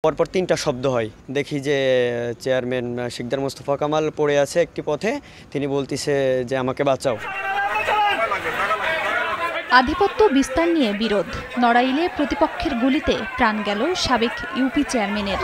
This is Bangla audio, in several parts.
পরপর তিনটা শব্দ হয়, দেখি যে চেয়ারম্যান শিকদার মোস্তফা কামাল পড়ে আছে একটি পথে, তিনি বলতিছে যে আমাকে বাঁচাও। আধিপত্য বিস্তার নিয়ে বিরোধ, নড়াইলে প্রতিপক্ষের গুলিতে প্রাণ গেল সাবেক ইউপি চেয়ারম্যানের।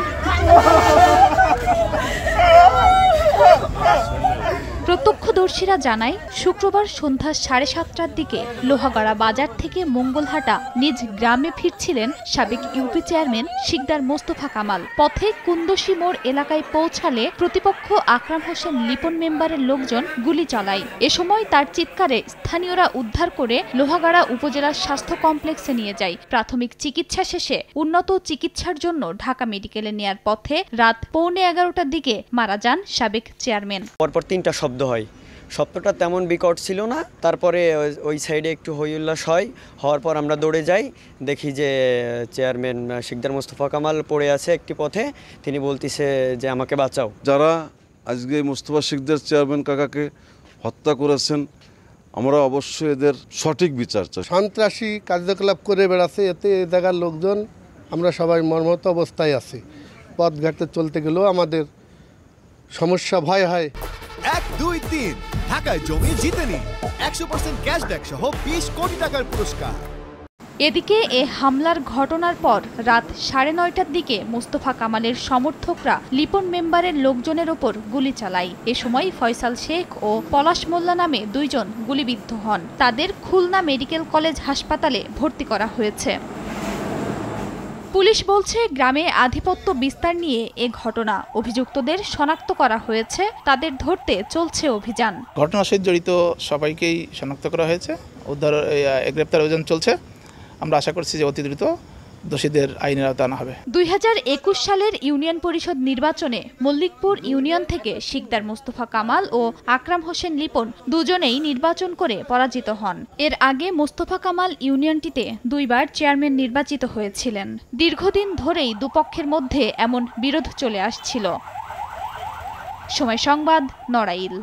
প্রত্যক্ষদর্শীরা জানায়, শুক্রবার সন্ধ্যা 7:30টার দিকে লোহাগাড়া বাজার থেকে মঙ্গলহাটা নিজ গ্রামে ফিরছিলেন সাবেক ইউপি চেয়ারম্যান শিকদার মোস্তফা কামাল। পথে কুন্দসী মোড় এলাকায় পৌঁছালে প্রতিপক্ষ আকরাম হোসেন লিপন মেম্বারের লোকজন গুলি চালায়। এ সময় তার চিৎকারে স্থানীয়রা উদ্ধার করে লোহাগাড়া উপজেলা স্বাস্থ্য কমপ্লেক্সে নিয়ে যায়। প্রাথমিক চিকিৎসা শেষে উন্নত চিকিৎসার জন্য ঢাকা মেডিকেলে নেয়ার পথে রাত 11:15টার দিকে মারা যান সাবেক চেয়ারম্যান। পরপর তিনটা শব্দ হয়, শব্দটা তেমন বিকট ছিল না। তারপরে ওই সাইডে একটু হইউল্লাস হওয়ার পর আমরা দৌড়ে যাই, দেখি যে চেয়ারম্যান শিকদার মোস্তফা কামাল পড়ে আছে একটি পথে, তিনি বলতিছে যে আমাকে বাঁচাও। যারা আজকে মোস্তফা শিকদার চেয়ারম্যান কাকাকে হত্যা করেছেন, আমরা অবশ্যই এদের সঠিক বিচার চাই। সন্ত্রাসী কার্যকলাপ করে বেড়াচ্ছে, এতে এ জায়গার লোকজন আমরা সবাই মর্মাহত অবস্থায় আছি। পথঘাটে চলতে গেলেও আমাদের সমস্যা ভয় হয়। 1, 2, 3 ঢাকায় জমি জিতে নিন 100% ক্যাশব্যাক সহ 20 কোটি টাকার পুরস্কার। এদিকে এ হামলার ঘটনার পর রাত 9:30টার দিকে মোস্তফা কামালের সমর্থকরা লিপন মেম্বারের লোকজনের ওপর গুলি চালায়। এ সময় ফয়সাল শেখ ও পলাশ মোল্লা নামে দুইজন গুলিবিদ্ধ হন। তাদের খুলনা মেডিকেল কলেজ হাসপাতালে ভর্তি করা হয়েছে। পুলিশ বলছে, গ্রামে আধিপত্য বিস্তার নিয়ে এ ঘটনা। অভিযুক্তদের শনাক্ত করা হয়েছে, তাদের ধরতে চলছে অভিযান। ঘটনার সাথে জড়িত সবাইকেই শনাক্ত করা হয়েছে, উদ্ধার গ্রেপ্তার অভিযান চলছে। আমরা আশা করছি যে অতি দ্রুত দোষীদের আইনের আওতায় আনা হবে। 2021 সালের ইউনিয়ন পরিষদ নির্বাচনে মল্লিকপুর ইউনিয়ন থেকে শিকদার মোস্তফা কামাল ও আকরাম হোসেন লিপন দুজনেই নির্বাচন করে পরাজিত হন। এর আগে মোস্তফা কামাল ইউনিয়নটিতে 2 বার চেয়ারম্যান নির্বাচিত হয়েছিলেন। দীর্ঘদিন ধরেই দুপক্ষের মধ্যে এমন বিরোধ চলে আসছিল। সময় সংবাদ, নড়াইল।